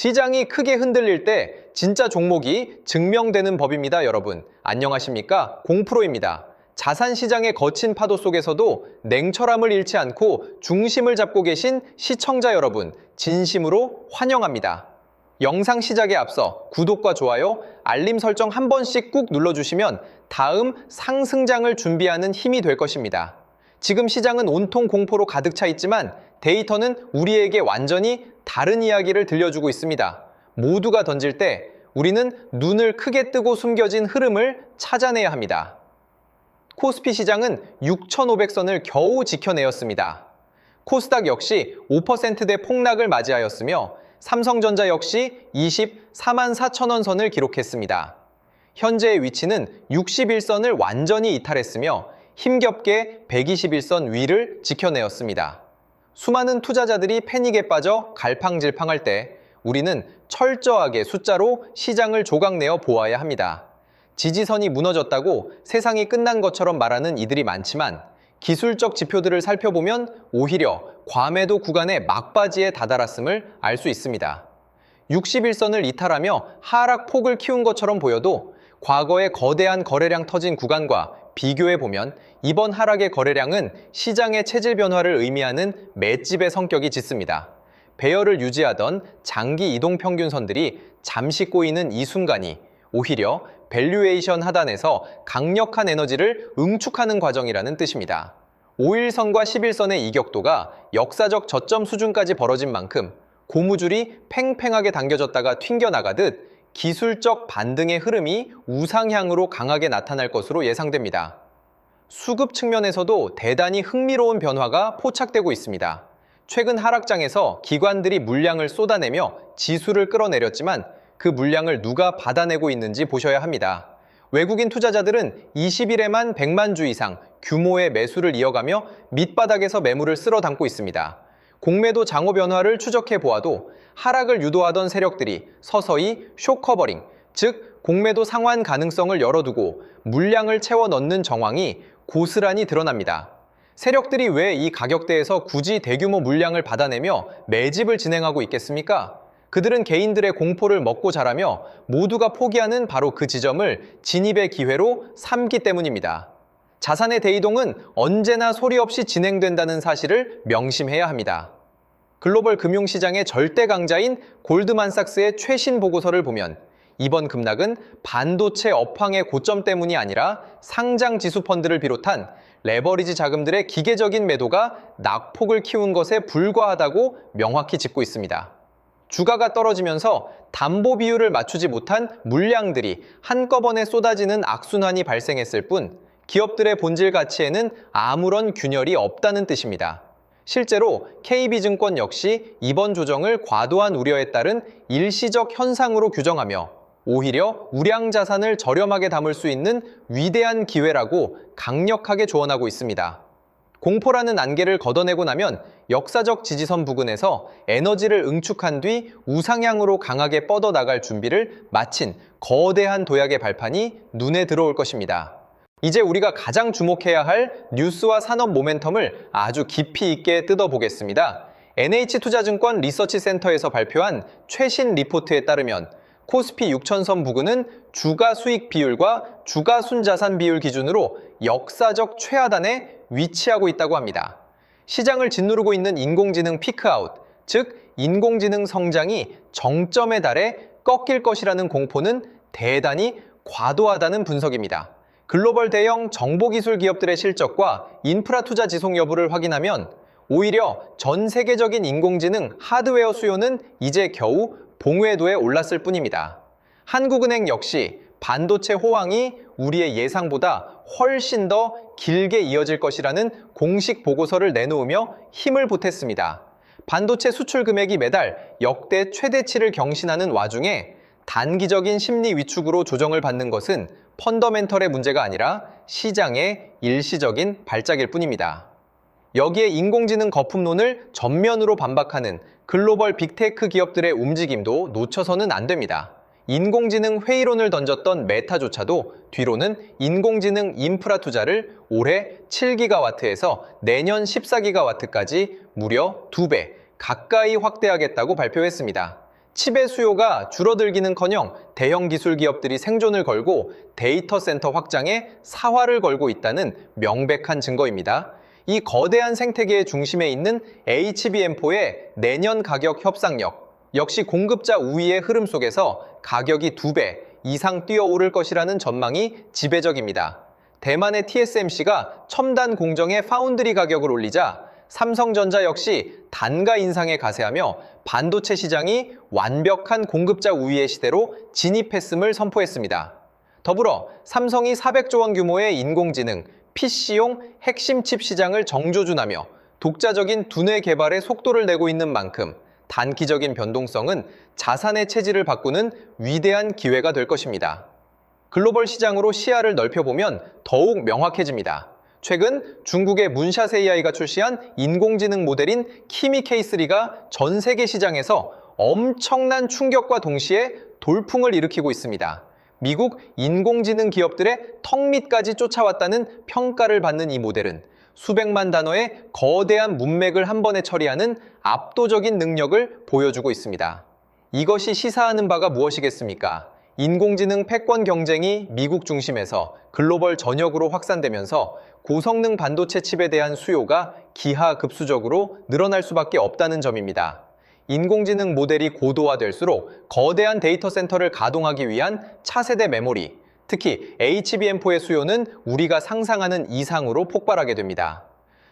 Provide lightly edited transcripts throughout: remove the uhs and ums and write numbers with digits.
시장이 크게 흔들릴 때 진짜 종목이 증명되는 법입니다, 여러분. 안녕하십니까? 공프로입니다. 자산 시장의 거친 파도 속에서도 냉철함을 잃지 않고 중심을 잡고 계신 시청자 여러분, 진심으로 환영합니다. 영상 시작에 앞서 구독과 좋아요, 알림 설정 한 번씩 꾹 눌러주시면 다음 상승장을 준비하는 힘이 될 것입니다. 지금 시장은 온통 공포로 가득 차 있지만 데이터는 우리에게 완전히 다른 이야기를 들려주고 있습니다. 모두가 던질 때 우리는 눈을 크게 뜨고 숨겨진 흐름을 찾아내야 합니다. 코스피 시장은 6,500선을 겨우 지켜내었습니다. 코스닥 역시 5%대 폭락을 맞이하였으며 삼성전자 역시 24만 4천원 선을 기록했습니다. 현재의 위치는 61선을 완전히 이탈했으며 힘겹게 121선 위를 지켜내었습니다. 수많은 투자자들이 패닉에 빠져 갈팡질팡할 때 우리는 철저하게 숫자로 시장을 조각내어 보아야 합니다. 지지선이 무너졌다고 세상이 끝난 것처럼 말하는 이들이 많지만 기술적 지표들을 살펴보면 오히려 과매도 구간의 막바지에 다다랐음을 알 수 있습니다. 61선을 이탈하며 하락폭을 키운 것처럼 보여도 과거에 거대한 거래량 터진 구간과 비교해보면 이번 하락의 거래량은 시장의 체질 변화를 의미하는 맷집의 성격이 짙습니다. 배열을 유지하던 장기 이동 평균선들이 잠시 꼬이는 이 순간이 오히려 밸류에이션 하단에서 강력한 에너지를 응축하는 과정이라는 뜻입니다. 5일선과 11선의 이격도가 역사적 저점 수준까지 벌어진 만큼 고무줄이 팽팽하게 당겨졌다가 튕겨나가듯 기술적 반등의 흐름이 우상향으로 강하게 나타날 것으로 예상됩니다. 수급 측면에서도 대단히 흥미로운 변화가 포착되고 있습니다. 최근 하락장에서 기관들이 물량을 쏟아내며 지수를 끌어내렸지만 그 물량을 누가 받아내고 있는지 보셔야 합니다. 외국인 투자자들은 20일에만 100만 주 이상 규모의 매수를 이어가며 밑바닥에서 매물을 쓸어 담고 있습니다. 공매도 장호 변화를 추적해 보아도 하락을 유도하던 세력들이 서서히 쇼커버링, 즉 공매도 상환 가능성을 열어두고 물량을 채워 넣는 정황이 고스란히 드러납니다. 세력들이 왜 이 가격대에서 굳이 대규모 물량을 받아내며 매집을 진행하고 있겠습니까? 그들은 개인들의 공포를 먹고 자라며 모두가 포기하는 바로 그 지점을 진입의 기회로 삼기 때문입니다. 자산의 대이동은 언제나 소리 없이 진행된다는 사실을 명심해야 합니다. 글로벌 금융시장의 절대 강자인 골드만삭스의 최신 보고서를 보면 이번 급락은 반도체 업황의 고점 때문이 아니라 상장 지수 펀드를 비롯한 레버리지 자금들의 기계적인 매도가 낙폭을 키운 것에 불과하다고 명확히 짚고 있습니다. 주가가 떨어지면서 담보 비율을 맞추지 못한 물량들이 한꺼번에 쏟아지는 악순환이 발생했을 뿐 기업들의 본질 가치에는 아무런 균열이 없다는 뜻입니다. 실제로 KB증권 역시 이번 조정을 과도한 우려에 따른 일시적 현상으로 규정하며 오히려 우량 자산을 저렴하게 담을 수 있는 위대한 기회라고 강력하게 조언하고 있습니다. 공포라는 안개를 걷어내고 나면 역사적 지지선 부근에서 에너지를 응축한 뒤 우상향으로 강하게 뻗어나갈 준비를 마친 거대한 도약의 발판이 눈에 들어올 것입니다. 이제 우리가 가장 주목해야 할 뉴스와 산업 모멘텀을 아주 깊이 있게 뜯어보겠습니다. NH투자증권 리서치센터에서 발표한 최신 리포트에 따르면 코스피 6,000선 부근은 주가 수익 비율과 주가 순자산 비율 기준으로 역사적 최하단에 위치하고 있다고 합니다. 시장을 짓누르고 있는 인공지능 피크아웃, 즉 인공지능 성장이 정점에 달해 꺾일 것이라는 공포는 대단히 과도하다는 분석입니다. 글로벌 대형 정보기술 기업들의 실적과 인프라 투자 지속 여부를 확인하면 오히려 전 세계적인 인공지능 하드웨어 수요는 이제 겨우 봉회도에 올랐을 뿐입니다. 한국은행 역시 반도체 호황이 우리의 예상보다 훨씬 더 길게 이어질 것이라는 공식 보고서를 내놓으며 힘을 보탰습니다. 반도체 수출 금액이 매달 역대 최대치를 경신하는 와중에 단기적인 심리 위축으로 조정을 받는 것은 펀더멘털의 문제가 아니라 시장의 일시적인 발작일 뿐입니다. 여기에 인공지능 거품론을 전면으로 반박하는 글로벌 빅테크 기업들의 움직임도 놓쳐서는 안 됩니다. 인공지능 회의론을 던졌던 메타조차도 뒤로는 인공지능 인프라 투자를 올해 7기가와트에서 내년 14기가와트까지 무려 2배 가까이 확대하겠다고 발표했습니다. 칩의 수요가 줄어들기는커녕 대형 기술 기업들이 생존을 걸고 데이터 센터 확장에 사활을 걸고 있다는 명백한 증거입니다. 이 거대한 생태계의 중심에 있는 HBM4의 내년 가격 협상력, 역시 공급자 우위의 흐름 속에서 가격이 2배 이상 뛰어오를 것이라는 전망이 지배적입니다. 대만의 TSMC가 첨단 공정의 파운드리 가격을 올리자 삼성전자 역시 단가 인상에 가세하며 반도체 시장이 완벽한 공급자 우위의 시대로 진입했음을 선포했습니다. 더불어 삼성이 400조 원 규모의 인공지능, PC용 핵심 칩 시장을 정조준하며 독자적인 두뇌 개발에 속도를 내고 있는 만큼 단기적인 변동성은 자산의 체질을 바꾸는 위대한 기회가 될 것입니다. 글로벌 시장으로 시야를 넓혀보면 더욱 명확해집니다. 최근 중국의 문샷 AI가 출시한 인공지능 모델인 키미 K3가 전 세계 시장에서 엄청난 충격과 동시에 돌풍을 일으키고 있습니다. 미국 인공지능 기업들의 턱 밑까지 쫓아왔다는 평가를 받는 이 모델은 수백만 단어의 거대한 문맥을 한 번에 처리하는 압도적인 능력을 보여주고 있습니다. 이것이 시사하는 바가 무엇이겠습니까? 인공지능 패권 경쟁이 미국 중심에서 글로벌 전역으로 확산되면서 고성능 반도체 칩에 대한 수요가 기하급수적으로 늘어날 수밖에 없다는 점입니다. 인공지능 모델이 고도화될수록 거대한 데이터 센터를 가동하기 위한 차세대 메모리, 특히 HBM4의 수요는 우리가 상상하는 이상으로 폭발하게 됩니다.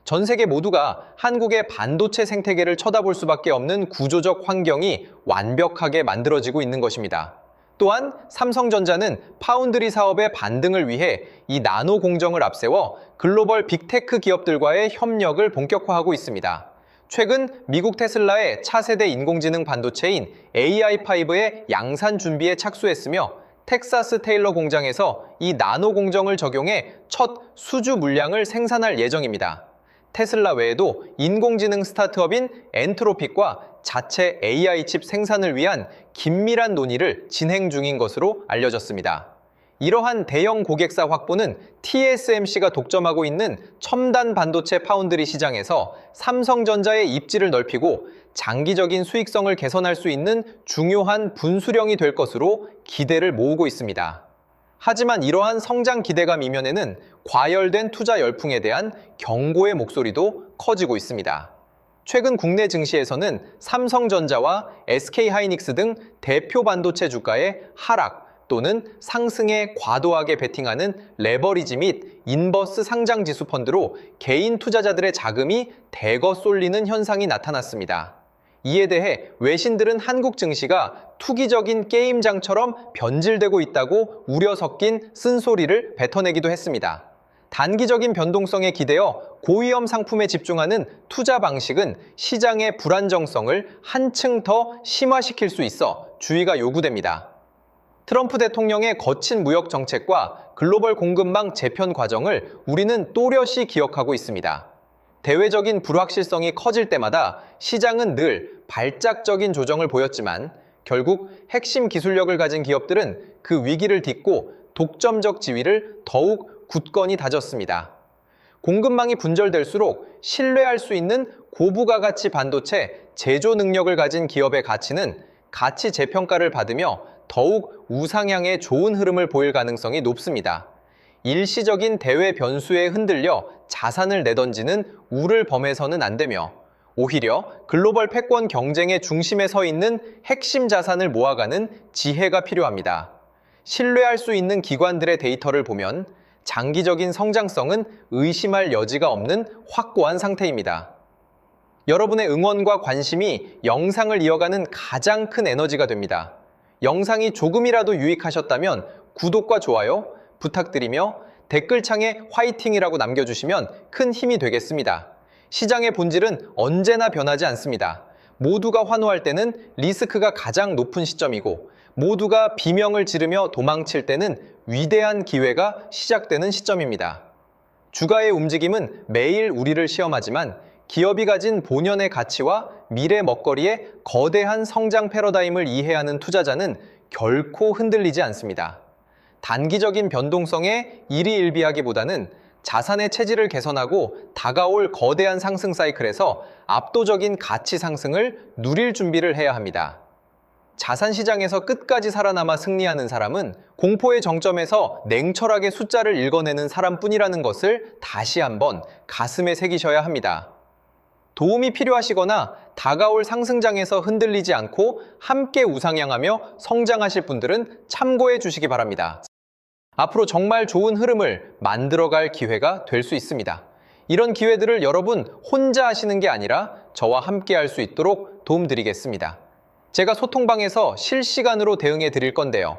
전 세계 모두가 한국의 반도체 생태계를 쳐다볼 수밖에 없는 구조적 환경이 완벽하게 만들어지고 있는 것입니다. 또한 삼성전자는 파운드리 사업의 반등을 위해 이 나노 공정을 앞세워 글로벌 빅테크 기업들과의 협력을 본격화하고 있습니다. 최근 미국 테슬라의 차세대 인공지능 반도체인 AI5의 양산 준비에 착수했으며 텍사스 테일러 공장에서 이 나노 공정을 적용해 첫 수주 물량을 생산할 예정입니다. 테슬라 외에도 인공지능 스타트업인 엔트로픽과 자체 AI 칩 생산을 위한 긴밀한 논의를 진행 중인 것으로 알려졌습니다. 이러한 대형 고객사 확보는 TSMC가 독점하고 있는 첨단 반도체 파운드리 시장에서 삼성전자의 입지를 넓히고 장기적인 수익성을 개선할 수 있는 중요한 분수령이 될 것으로 기대를 모으고 있습니다. 하지만 이러한 성장 기대감 이면에는 과열된 투자 열풍에 대한 경고의 목소리도 커지고 있습니다. 최근 국내 증시에서는 삼성전자와 SK하이닉스 등 대표 반도체 주가의 하락 또는 상승에 과도하게 베팅하는 레버리지 및 인버스 상장 지수 펀드로 개인 투자자들의 자금이 대거 쏠리는 현상이 나타났습니다. 이에 대해 외신들은 한국 증시가 투기적인 게임장처럼 변질되고 있다고 우려 섞인 쓴소리를 뱉어내기도 했습니다. 단기적인 변동성에 기대어 고위험 상품에 집중하는 투자 방식은 시장의 불안정성을 한층 더 심화시킬 수 있어 주의가 요구됩니다. 트럼프 대통령의 거친 무역 정책과 글로벌 공급망 재편 과정을 우리는 또렷이 기억하고 있습니다. 대외적인 불확실성이 커질 때마다 시장은 늘 발작적인 조정을 보였지만 결국 핵심 기술력을 가진 기업들은 그 위기를 딛고 독점적 지위를 더욱 굳건히 다졌습니다. 공급망이 분절될수록 신뢰할 수 있는 고부가 가치 반도체 제조 능력을 가진 기업의 가치는 가치 재평가를 받으며 더욱 우상향의 좋은 흐름을 보일 가능성이 높습니다. 일시적인 대외 변수에 흔들려 자산을 내던지는 우를 범해서는 안 되며 오히려 글로벌 패권 경쟁의 중심에 서 있는 핵심 자산을 모아가는 지혜가 필요합니다. 신뢰할 수 있는 기관들의 데이터를 보면 장기적인 성장성은 의심할 여지가 없는 확고한 상태입니다. 여러분의 응원과 관심이 영상을 이어가는 가장 큰 에너지가 됩니다. 영상이 조금이라도 유익하셨다면 구독과 좋아요 부탁드리며 댓글창에 화이팅이라고 남겨주시면 큰 힘이 되겠습니다. 시장의 본질은 언제나 변하지 않습니다. 모두가 환호할 때는 리스크가 가장 높은 시점이고 모두가 비명을 지르며 도망칠 때는 위대한 기회가 시작되는 시점입니다. 주가의 움직임은 매일 우리를 시험하지만 기업이 가진 본연의 가치와 미래 먹거리의 거대한 성장 패러다임을 이해하는 투자자는 결코 흔들리지 않습니다. 단기적인 변동성에 일희일비하기보다는 자산의 체질을 개선하고 다가올 거대한 상승 사이클에서 압도적인 가치 상승을 누릴 준비를 해야 합니다. 자산시장에서 끝까지 살아남아 승리하는 사람은 공포의 정점에서 냉철하게 숫자를 읽어내는 사람뿐이라는 것을 다시 한번 가슴에 새기셔야 합니다. 도움이 필요하시거나 다가올 상승장에서 흔들리지 않고 함께 우상향하며 성장하실 분들은 참고해 주시기 바랍니다. 앞으로 정말 좋은 흐름을 만들어갈 기회가 될 수 있습니다. 이런 기회들을 여러분 혼자 하시는 게 아니라 저와 함께 할 수 있도록 도움드리겠습니다. 제가 소통방에서 실시간으로 대응해 드릴 건데요.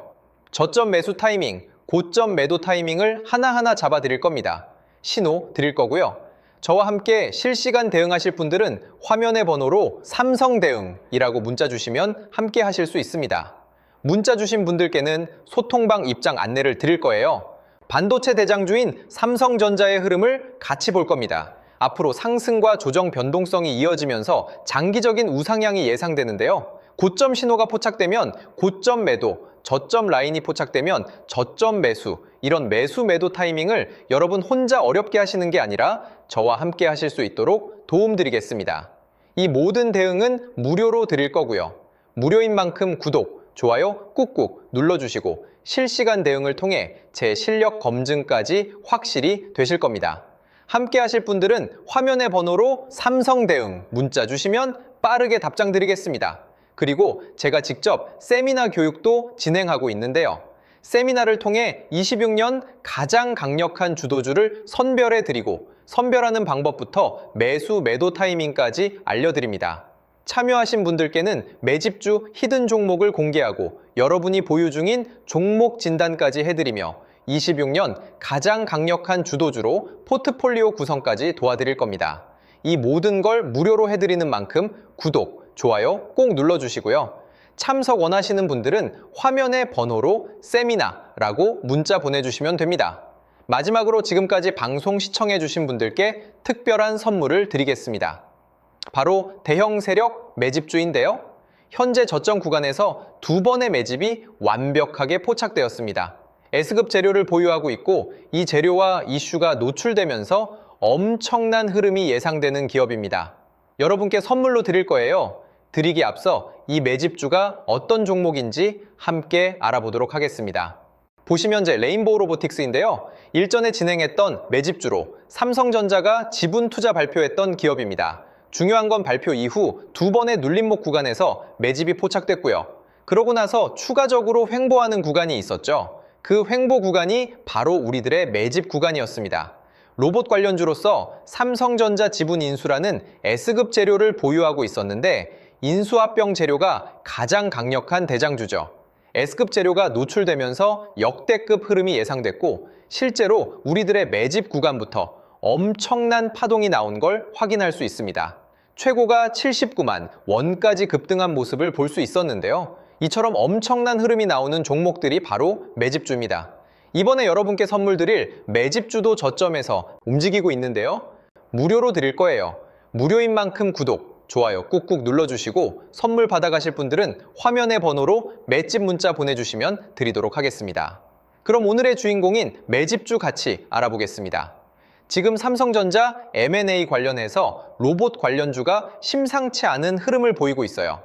저점 매수 타이밍, 고점 매도 타이밍을 하나하나 잡아 드릴 겁니다. 신호 드릴 거고요. 저와 함께 실시간 대응하실 분들은 화면의 번호로 삼성대응이라고 문자 주시면 함께 하실 수 있습니다. 문자 주신 분들께는 소통방 입장 안내를 드릴 거예요. 반도체 대장주인 삼성전자의 흐름을 같이 볼 겁니다. 앞으로 상승과 조정 변동성이 이어지면서 장기적인 우상향이 예상되는데요. 고점 신호가 포착되면 고점 매도, 저점 라인이 포착되면 저점 매수, 이런 매수 매도 타이밍을 여러분 혼자 어렵게 하시는 게 아니라 저와 함께 하실 수 있도록 도움드리겠습니다. 이 모든 대응은 무료로 드릴 거고요. 무료인 만큼 구독, 좋아요 꾹꾹 눌러주시고 실시간 대응을 통해 제 실력 검증까지 확실히 되실 겁니다. 함께 하실 분들은 화면의 번호로 삼성대응 문자 주시면 빠르게 답장 드리겠습니다. 그리고 제가 직접 세미나 교육도 진행하고 있는데요. 세미나를 통해 26년 가장 강력한 주도주를 선별해 드리고 선별하는 방법부터 매수 매도 타이밍까지 알려드립니다. 참여하신 분들께는 매집주 히든 종목을 공개하고 여러분이 보유 중인 종목 진단까지 해드리며 26년 가장 강력한 주도주로 포트폴리오 구성까지 도와드릴 겁니다. 이 모든 걸 무료로 해드리는 만큼 구독, 좋아요 꼭 눌러주시고요. 참석 원하시는 분들은 화면의 번호로 세미나라고 문자 보내주시면 됩니다. 마지막으로 지금까지 방송 시청해주신 분들께 특별한 선물을 드리겠습니다. 바로 대형 세력 매집주인데요. 현재 저점 구간에서 두 번의 매집이 완벽하게 포착되었습니다. S급 재료를 보유하고 있고 이 재료와 이슈가 노출되면서 엄청난 흐름이 예상되는 기업입니다. 여러분께 선물로 드릴 거예요. 드리기 앞서 이 매집주가 어떤 종목인지 함께 알아보도록 하겠습니다. 보시면 제 레인보우 로보틱스인데요. 일전에 진행했던 매집주로 삼성전자가 지분 투자 발표했던 기업입니다. 중요한 건 발표 이후 두 번의 눌림목 구간에서 매집이 포착됐고요. 그러고 나서 추가적으로 횡보하는 구간이 있었죠. 그 횡보 구간이 바로 우리들의 매집 구간이었습니다. 로봇 관련주로서 삼성전자 지분 인수라는 S급 재료를 보유하고 있었는데 인수합병 재료가 가장 강력한 대장주죠. S급 재료가 노출되면서 역대급 흐름이 예상됐고 실제로 우리들의 매집 구간부터 엄청난 파동이 나온 걸 확인할 수 있습니다. 최고가 79만 원까지 급등한 모습을 볼 수 있었는데요. 이처럼 엄청난 흐름이 나오는 종목들이 바로 매집주입니다. 이번에 여러분께 선물 드릴 매집주도 저점에서 움직이고 있는데요. 무료로 드릴 거예요. 무료인 만큼 구독, 좋아요 꾹꾹 눌러주시고 선물 받아가실 분들은 화면의 번호로 매집 문자 보내주시면 드리도록 하겠습니다. 그럼 오늘의 주인공인 매집주 같이 알아보겠습니다. 지금 삼성전자 M&A 관련해서 로봇 관련주가 심상치 않은 흐름을 보이고 있어요.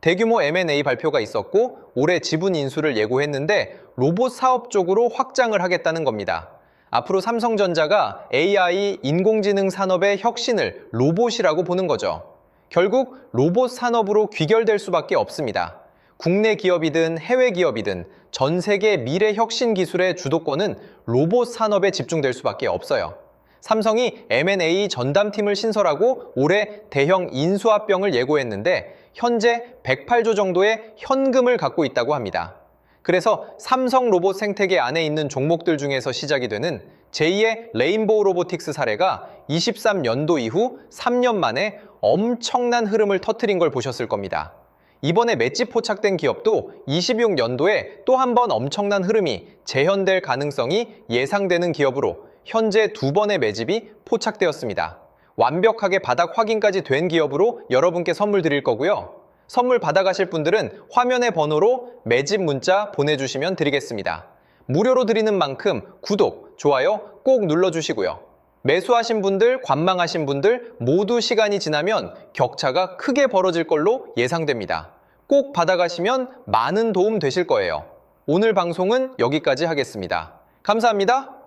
대규모 M&A 발표가 있었고 올해 지분 인수를 예고했는데 로봇 사업 쪽으로 확장을 하겠다는 겁니다. 앞으로 삼성전자가 AI, 인공지능 산업의 혁신을 로봇이라고 보는 거죠. 결국 로봇 산업으로 귀결될 수밖에 없습니다. 국내 기업이든 해외 기업이든 전 세계 미래 혁신 기술의 주도권은 로봇 산업에 집중될 수밖에 없어요. 삼성이 M&A 전담팀을 신설하고 올해 대형 인수합병을 예고했는데 현재 108조 정도의 현금을 갖고 있다고 합니다. 그래서 삼성 로봇 생태계 안에 있는 종목들 중에서 시작이 되는 제2의 레인보우 로보틱스 사례가 23년도 이후 3년 만에 엄청난 흐름을 터뜨린 걸 보셨을 겁니다. 이번에 맷집 포착된 기업도 26년도에 또 한 번 엄청난 흐름이 재현될 가능성이 예상되는 기업으로 현재 두 번의 매집이 포착되었습니다. 완벽하게 바닥 확인까지 된 기업으로 여러분께 선물 드릴 거고요. 선물 받아가실 분들은 화면의 번호로 매집 문자 보내주시면 드리겠습니다. 무료로 드리는 만큼 구독, 좋아요 꼭 눌러주시고요. 매수하신 분들, 관망하신 분들 모두 시간이 지나면 격차가 크게 벌어질 걸로 예상됩니다. 꼭 받아가시면 많은 도움 되실 거예요. 오늘 방송은 여기까지 하겠습니다. 감사합니다.